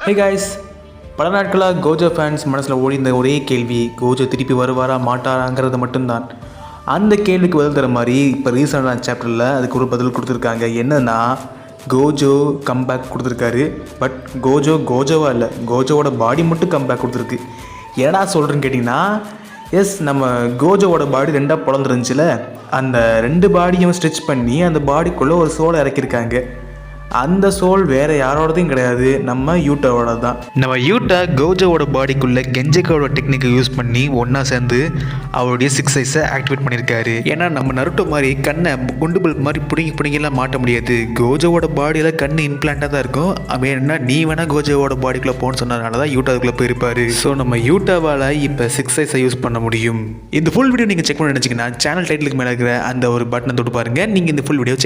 Hey guys, பல நாட்களாக Gojo fans மனசில் ஓடிந்த ஒரே கேள்வி கோஜோ திருப்பி வருவாரா மாட்டாராங்கிறது மட்டும்தான். அந்த கேள்விக்கு பதில் தர மாதிரி இப்போ ரீசெண்டான சாப்டரில் அதுக்கு ஒரு பதில் கொடுத்துருக்காங்க. என்னன்னா, கோஜோ கம்பேக் கொடுத்துருக்காரு. பட் கோஜோவாக இல்லை, கோஜோவோட பாடி மட்டும் கம்பேக் கொடுத்துருக்கு. ஏன்னா சொல்கிறேன்னு கேட்டிங்கன்னா, எஸ், நம்ம கோஜோவோட பாடி ரெண்டாக பிறந்துருந்துச்சுல, அந்த 2 பாடியும் ஸ்ட்ரெச் பண்ணி அந்த பாடிக்குள்ளே ஒரு சோலை இறக்கியிருக்காங்க. அந்த சோல் வேறு யாரோடதையும் கிடையாது, நம்ம யூட்டாவோட தான். நம்ம யூட்டா கோஜோவோட பாடிக்குள்ளே கெஞ்சக்காவோட டெக்னிக்கை யூஸ் பண்ணி ஒன்றா சேர்ந்து அவருடைய 6 ஐஸை ஆக்டிவேட் பண்ணியிருக்காரு. ஏன்னா நம்ம நருட்டோ மாதிரி கண்ணை குண்டு பல்ப் மாதிரி பிடிங்கெல்லாம் மாட்ட முடியாது. கோஜோவோட பாடியில் கண் இம்ப்ளான்ட்டாக தான் இருக்கும். வேணும்னா நீ வேணால் கோஜோவோட பாடிக்குள்ளே போகணுன்னு சொன்னதுனால தான் யூட்டா அதுக்குள்ளே போயிருப்பார். ஸோ நம்ம யூட்டாவால் இப்போ 6 ஐஸை யூஸ் பண்ண முடியும். இந்த ஃபுல் வீடியோ நீங்கள் செக் பண்ண நினச்சிங்கன்னா சேனல் டைட்டிலுக்கு மேலே இருக்கிற அந்த ஒரு பட்டனை தொட்டு பாருங்கள். நீங்கள் இந்த ஃபுல் வீடியோ